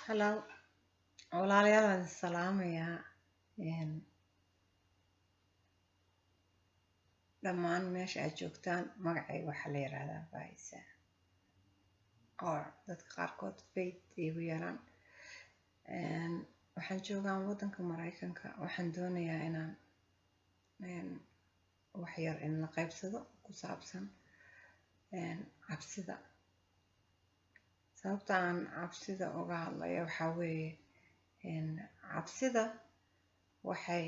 Hello, walaalayaal waan salaamayaa dhammaan meesha aad joogtaan. Magacayga waxaa la yiraahdaa Faaiza, oo dadka qaarkood Faith igu yeelaan. Waxaan joogaa waddanka Mareykanka. Waxaan doonayaa inaan wax yar in la qaybsado ku saabsan cabsida. Sababta aan cabsida uga hadlayo waxaa weeye cabsida waxay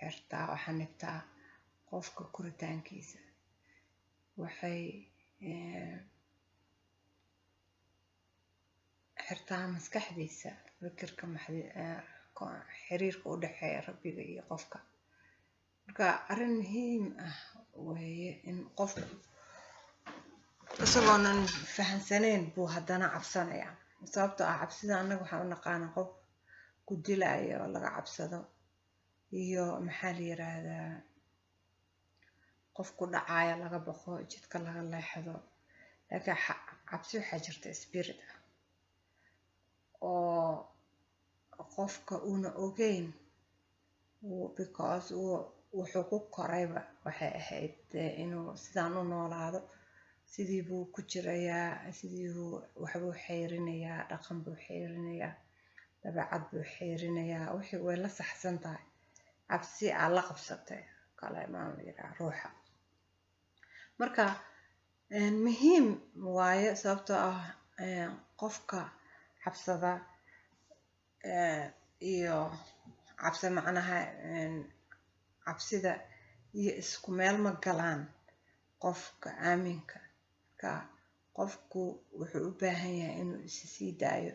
xirtaa oo xanibtaa qofka koritaankiisa. Waxay xirtaa maskaxdiisa, fikirka xiriirka u dhexeeya rabbiga iyo qofka. Marka arrin muhiim ah weeye in qofku isagoonan fahansaneyn buu haddana cabsanaya. Sababtoo ah cabsida annaga waxaan u naqaanaa qof ku dilaayo oo laga cabsado, iyo maxaa la yiraahdaa qof ku dhacaya laga baqo, jidka laga leexdo. Laakiin cabsi waxaa jirta spirit ah oo qofka una ogeyn because wuxuu ku korayba waxay ahayd inuu sidaan u noolaado. Sidii buu ku jirayaa, waxbuu xeyrinayaa, dhaqan buu xeyrinayaa, dabeecad buu xeyrinayaa. Wixii way la saxsan tahay. Cabsi aa la qabsatay kale maan la yiraahdaa ruuxa. Marka muhiim waaye, sababtoo ah qofka cabsada iyo cabsida iyo isku meel ma galaan qofka aaminka ka. Qofku wuxuu u baahan yahay inuu sii daayo,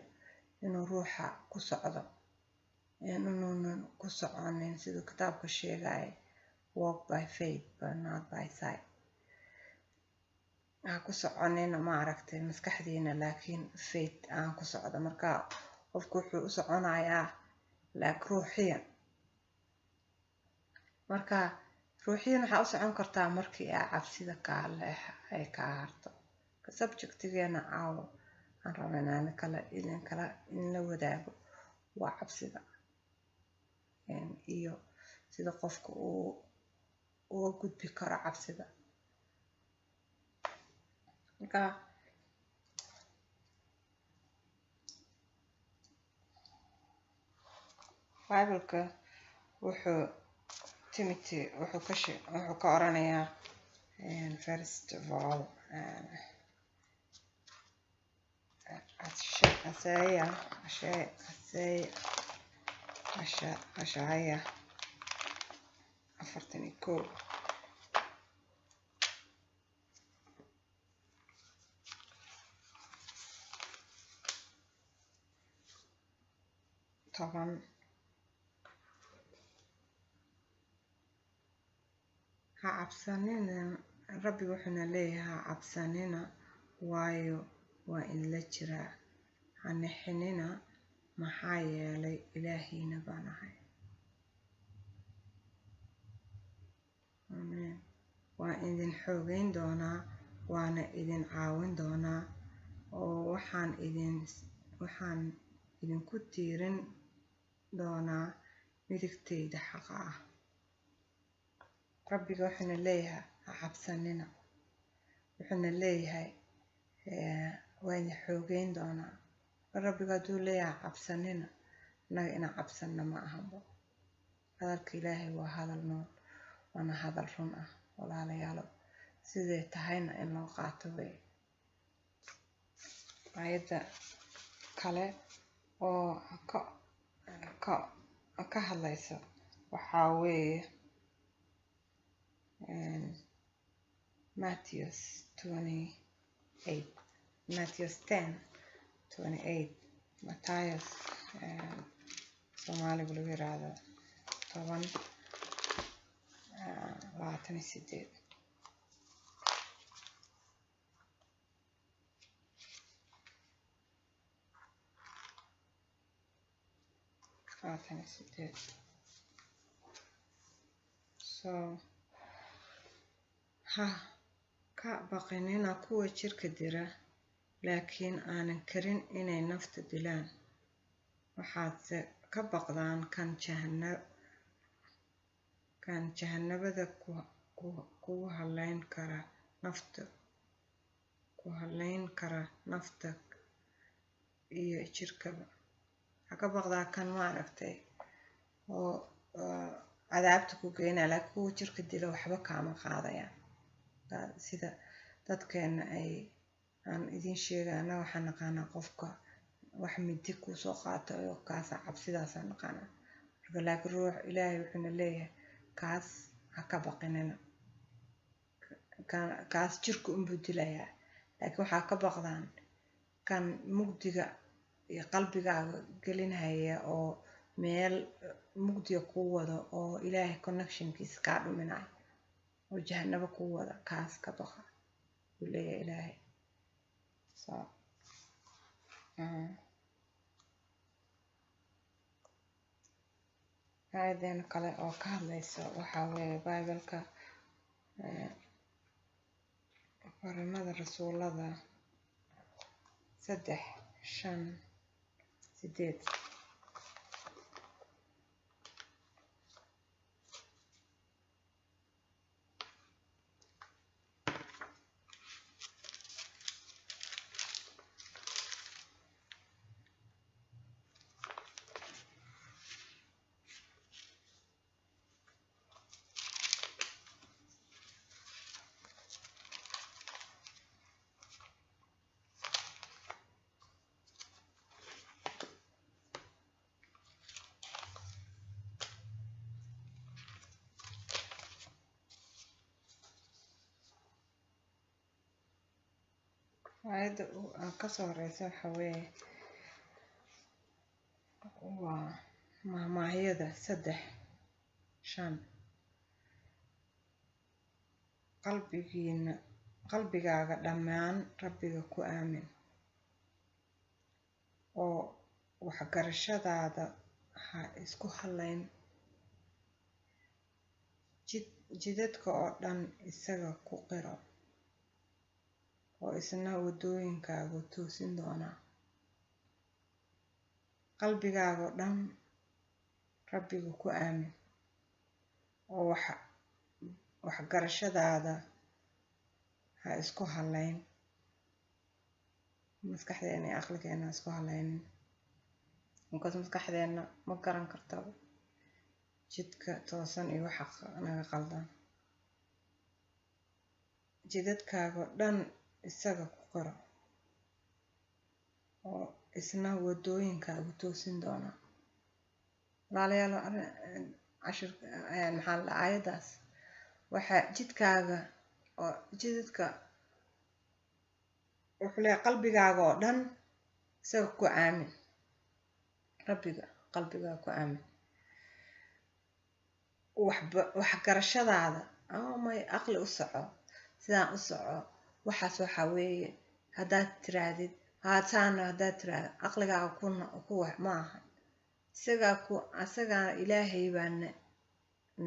inuu ruuxa ku socdo, inuunan ku soconin siduu kitaabka sheegay, walk by faith but not by sight. Ku soconin maaragtay maskaxdiina, laakiin faith aan ku socdo. Marka qofku wuxuu u soconayaa ruuxiyan. Marka ruuxiyan waxaa u socon kartaa markii aa cabsida ay ka harto. Subjectigeena aan rabnaa in la wadaago waa cabsida iyo sida qofka uu uga gudbi karo cabsida. Marka Bible-ka wuxuu ka oranayaa first of all Ashaya 41 10. Ha cabsanina, Rabbi wuxuuna leeyahay ha cabsanina, waayo waa in la jiraa. Ha nixinina, maxaa yeelay Ilaahiina baan ahay. Amen. Waan idin xoogeyn doonaa, waana idin caawin doonaa, oo waxaan idinku tiirin doonaa midigtayda xaqa ah. Rabbiga wuxuuna leeyahay ha cabsanina. Wuxuuna leeyahay waa idin xoogeyn doonaa. Rabbiga hadduu leeyahay cabsanina, annaga inaan cabsanna ma ahanbo. Hadalka Ilaahay waa hadal nool, waana hadal run ah. Walaalayaalo, siday tahayna in loo qaato way. Ayadda kale oo ka hadlaysa waxaa weeye Matthew 10:28. Matthias Soomaaliga lagu yiraahdo 10:28. So ha ka baqinina kuwa jirka dira, laakiin aanan karin inay nafta dilaan. waxaadse ka baqdaan kan jahanabada kugu halayn kara nafta iyo jirkaba. waxaa ka baqdaa kan maaragtay oo cadaabta ku geynaya, laakiin kuwa jirka dila waxba kaama qaadayaan. sida dadkeena aan idin sheegana, waxaan naqaanaa qofka wax midi kusoo qaata oo kaasa cabsidaasaan naqaanaa. marka laakiin ruux ilaahay wuxuuna leeyahay kaas ha ka baqinina, kaas jirka unbuu dilayaa. laakiin waxaa ka baqdaan kan mugdiga iyo qalbigaaga gelinhaya oo meel mugdiga kuu wado oo ilaahay connectionkiisa kaa dhuminayo oo jahanabo kuu wada. kaas ka baqa buu leeyahay ilaahay. aayadeena kale oo ka hadlaysa waxaa weeye Bible-ka Fariimada Rasuulada 3:5-8. aayadda kasoo horeysa waxa weeye waa mahmaahyada 3:5. qalbigaaga dhammaan Rabbiga ku aamin, oo waxgarashadaada ha isku halayn. jidadka oo dhan isaga ku qiro, oo isna wadooyinkaagu toosin doonaa. qalbigaaga oo dhan Rabbiga ku aamin, oo waxgarashadaada ha isku halayn. maskaxdeena iyo aqligeena isku halaynin, markaas maskaxdeena ma garan karto jidka toosan iyo waxa naga qaldan. jidadkaaga oo dhan isaga ku qiro, oo isna wadooyinkaagu toosin doonaa. walaalayaal aayadaas waxa jidkaaga oo jidadka wuxuu leeyahay qalbigaaga oo dhan isaga ku aamin. Rabbiga qalbigaaga ku aamin. waxgarashadaada may aqli u soco, sidaan u soco. waxaas waxaa weeye haddaad tiraadid haataana haddaad tiraahdo aqligaaga ku ma aha. isagaa ilaahay baa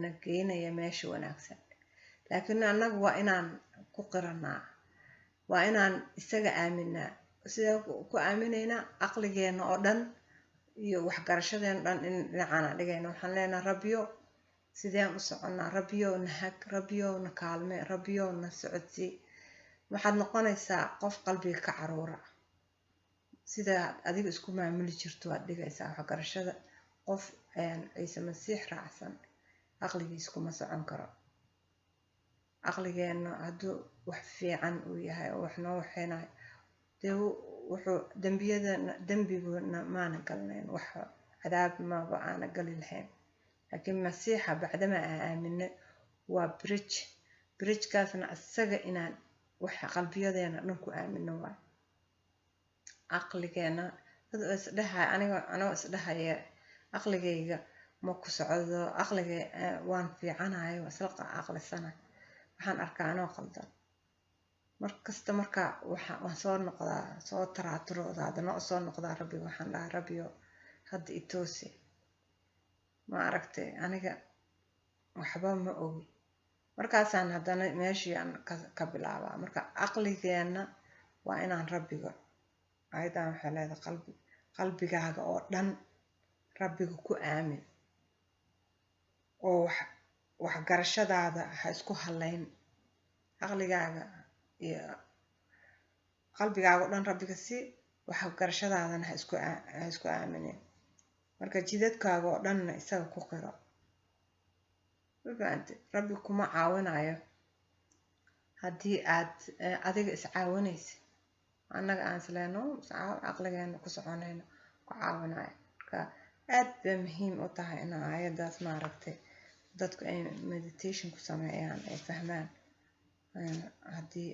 na geynaya meesha wanaagsan. laakiin annagu waa inaan ku qiranaa, waa inaan isaga aaminaa. sidaan ku aaminaynaa aqligeena oo dhan iyo waxgarashadeena dhan in dhinacana dhigayna. waxaan leenahay Rabbiyo sideen u soconaa, Rabbiyo na hag, Rabbiyo na kaalme, Rabbiyo na socodsii. waxaad noqonaysaa qof qalbiga ka caruura. sida adiga isku maamuli jirto waad dhigaysaa waxgarashada. qof ciise masiix raacsan aqligiisa kuma socon karo. aqligeena hadduu wax fiican uu yahay oo wax noo waxaynayo, dee wuxuu dembiguna maana galnayn, wax cadaab maba aana gali lahayn. laakiin masiixa bacdama aan aaminay waa bridgekaasna isaga inaan waxa qalbiyadeena dhan ku aamino waay. aqligeena dad isdhahay anigoo isdhahaya aqligayga ma ku socdo, aqliga waan fiicanahay, waa isla aqlisana. waxaan arkaa anoo qaldan. markasta markaa waan soo noqdaa, soo taraaturooda, haddana soo noqdaa Rabbiga. waxaan dhahaa Rabbiyo hadda i toosi. ma aragtay aniga waxba ma ogi. markaasaan haddana meeshii aan ka bilaabaa. marka aqligeena waa inaan Rabbiga ayadan waxay leedahay qalbigaaga oo dhan rabbiga ku aamin oo waxgarashadaada ha isku halayn caqligaaga iyo qalbigaaga oo dhan rabbiga si waxgarashadaadana ha isku aaminin marka jidadkaaga oo dhanna isaga ku qiro rabbi kuma caawinayo haddii aad adiga iscaawinaysid annaga aan isleeno caqligeena ku soconayno ku caawinayo marka aad bay muhiim u tahay in aayadaas maaragtay dadku ay meditation ku sameeyaan ay fahmaan haddii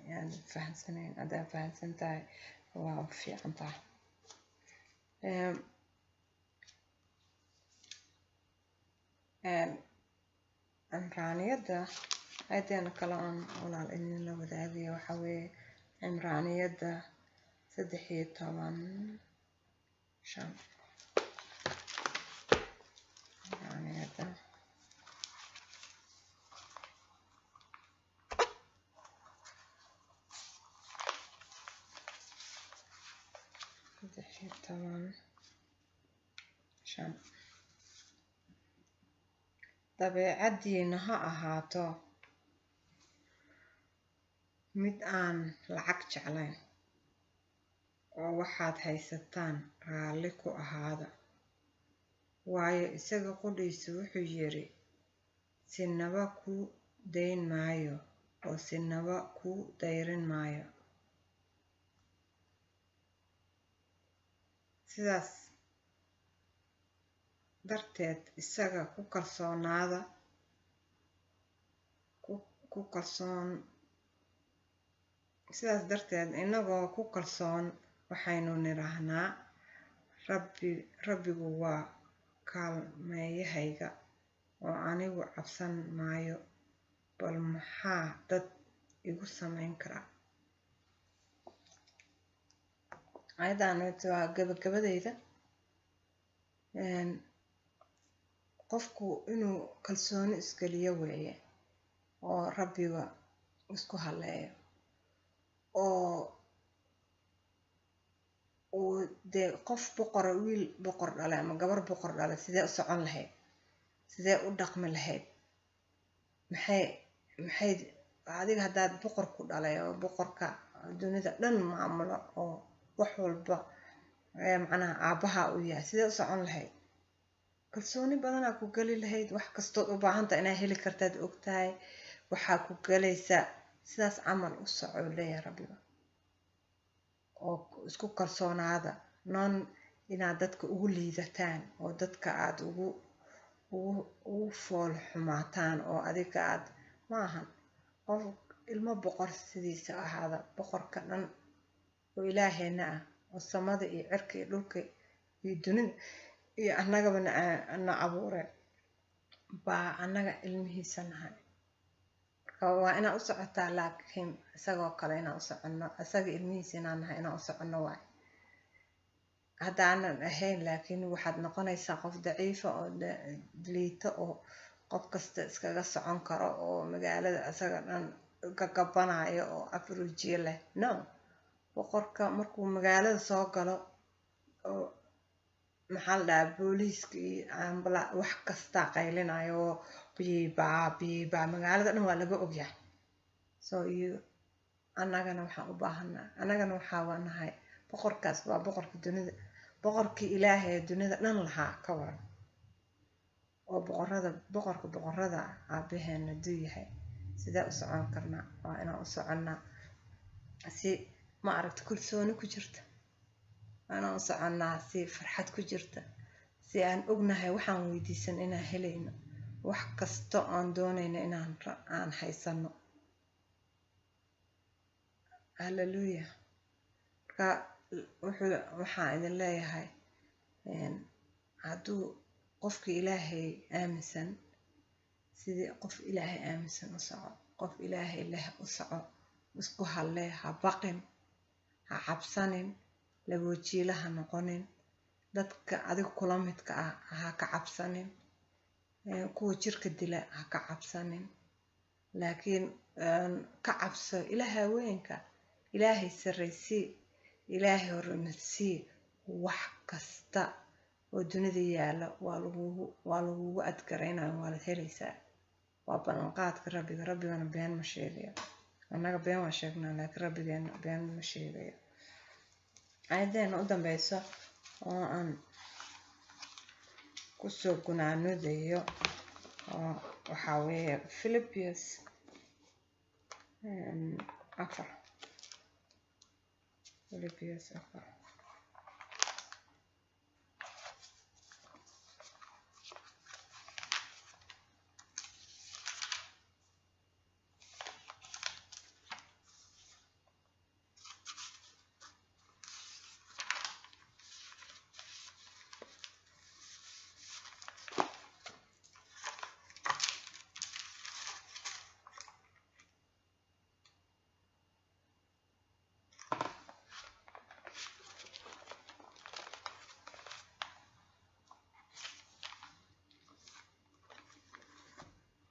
aan fahamsanayn haddaad fahamsan tahay waa fiican tahay cimraaniyadda ayadeena kale aan walaal idin la wadaagaya waxaa weeye cimraaniyadda 13:5 cimraaniyadda 13:5 dabeecaddiina ha ahaato mid aan lacag jeclayn oo waxaad haysataan raalli ku ahaada waayo isaga qudhiisu wuxuu yiri sinaba ku dayn maayo oo sinaba ku dayrin maayo sidaas darteed isaga ku kalsoonaada sidaas darteed inagoo ku kalsoon waxaynu nidhaahnaa rabbigu waa kaalmeeyahayga oo anigu cabsan maayo bal maxaa dad igu samayn kara ayadan waa gabagabadeyda qofku inuu kalsooni iskaliyo weeye oo rabbiga isku haleeyo oo dee qof boqor wiil boqor dhalay ama gabar boqor dhalay sidee u socon lahayd sidee u dhaqmi lahayd maxay adiga haddaad boqor ku dhalay oo boqorka dunida dhan maamulo oo wax walba macnaha aabbaha u yahay sidee u socon lahayd kalsooni badanaa ku geli lahayd wax kastood u baahantahay inaad heli kartaad ogtahay waxaa ku galaysa sidaas camal u soco leeyahay rabbiga oo isku kalsoonaada inaad dadka ugu liidataan oo dadka aad ugu fool xumaataan oo adiga aad maahan qof ilmo boqor sidiisa ahaada boqorka dhan oo ilaahayna ah oo samada iyo cirka iyo dhulka iyo dunida iyo annagaba na abuure baa annaga ilmihiisa nahay waa inaan u socotaa laakiin isagoo kale inaan u soconno isaga ilmihiisa inaan nahay inaan u soconno waay haddaanan ahayn laakiin waxaad noqonaysaa qof daciifa oo liito oo qof kasta iskaga socon karo oo magaalada isaga dhan gagabanayo oo afrujiye leh no boqorka markuu magaalada soo galo oo maxaa la dhahaa booliiska iyo wax kasta qaylinayo oo biibaa magaalada dhan waa laga ogyahay annagana waxaan u baahanaa annagana waxaa nahay boqorkaas waa boqorka dunida boqorkii ilaahay ee dunida dhan lahaa ka waran oo boqorka boqorada aabaheena duu yahay sidee u socon karnaa waa inaan u soconnaa si ma aragta kalsooni ku jirta waa inaan u soconnaa si farxad ku jirta si aan ognahay waxaan weydiisan inaan helayno wax kasta aan doonayno aan haysano halleluuya marka waxaan idin leeyahay hadduu qofkii ilaahay aaminsan sidii qof ilaahay aaminsan u soco qof ilaahay leh u soco isku hallee ha baqin ha cabsanin laboojiila ha noqonin dadka adiga kula midka ah ha ka cabsanin kuwa jirka dila ha ka cabsanin laakiin ka cabso ilaaha weynka ilaahay sarraysii ilaahay hormarsii wax kasta oo dunida yaala waa lagugu adgaraynaya, waa la helaysaa. waa ballanqaadka rabbigana been ma sheegayo. annaga been waa sheegnaa, laakiin rabbigeena been ma sheegayo. aayadeena u dambeyso oo aan kusoo gunaanoodayo waxaa weeye Philippians 4. Philippians 4.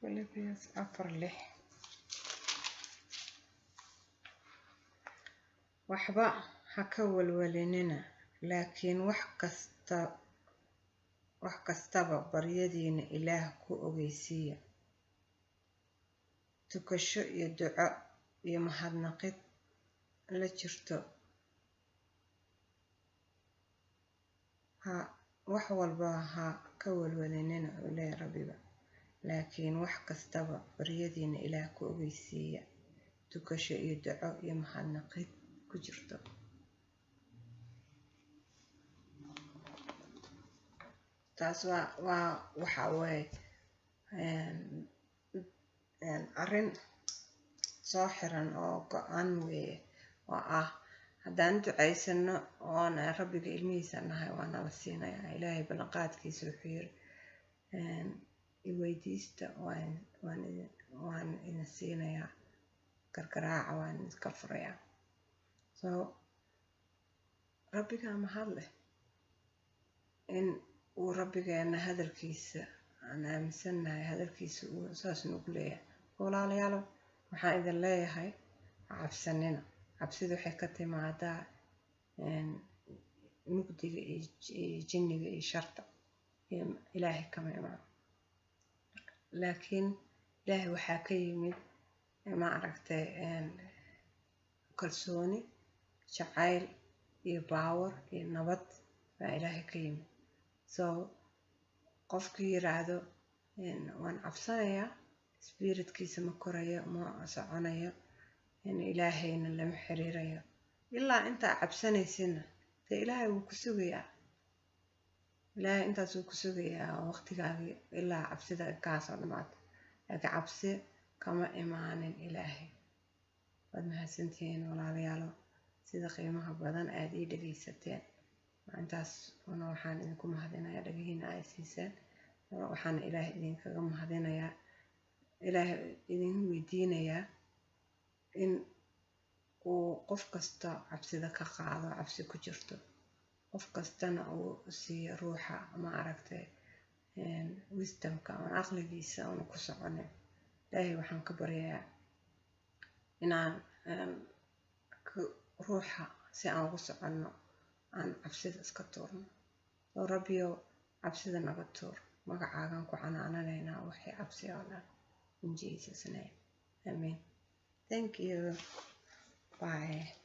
Philippians 4:6. waxba ha ka walwalinina, laakiin wax kastaba baryadiina ilaah ku ogeysiiya, tukasho iyo duco iyo mahadnaqid la jirto. wax walba ha ka walwalinina oo leeyahay rabbiga, laakiin wax kastaba baryadiina ilaah ku ogeysiiya, tukasho iyo duco iyo mahadnaqid ku jirto. taas waxa weeye arrin soo xiran oo go-aan weeye, oo ah haddaan ducaysano oon rabbiga ilmihiisa nahay waa nala siinaya. ilaahay ballanqaadkiisa wuxuu yiri iweydiista waan ina siinayaa, gargaraaca waan iska furayaa. so rabbigaa mahad leh in uu rabbigeena hadalkiisa aan aaminsannahay, hadalkiisa uu saas nagu leeyahay. walaalayaal waxaan idin leeyahay cabsanina. cabsidu waxay ka timaadaa mugdiga iyo jinniga iyo sharta, iyo ilaahay kama imaan. laakiin ilaahay waxaa ka yimid kalsooni, jacayl iyo baawar iyo nabad baa ilaahay ka yimid. so qofkii yiraahdo waan cabsanayaa, spiritkiisa ma korayo, ma soconayo, ilaahayna lama xiriirayo. ilaa intaa cabsanaysina dee ilaahay wuu ku sugayaa. ilaahay intaas wuu ku sugayaa waqtigaagii ilaa cabsida kaasoo dhamaato. laakiin cabsi kama imaanin ilaahay. waad mahadsantihiin walaalayaalo, sida qiimaha badan aad ii dhegaysateen. intaas waxaan idinku mahadinayaa dhagihiina ay siiseen. waxaan ilaahay idinkaga mahadinayaa, ilaahay idin weydiinayaa in uu qof kasta cabsida ka qaado, cabsi ku jirto. qof kastana uu siiyo ruuxa wisdomka ama aqligiisa aanu ku soconin. ilaahay waxaan ka baryayaa inaan ruuxa si aan ugu soconno aan cabsida iska tuurno. oo rabbiyow cabsida naga tuur. magacaagaan ku canaananaynaa waxay cabsi oo dhan. in Jesus name. Amen. Thank you. Bye.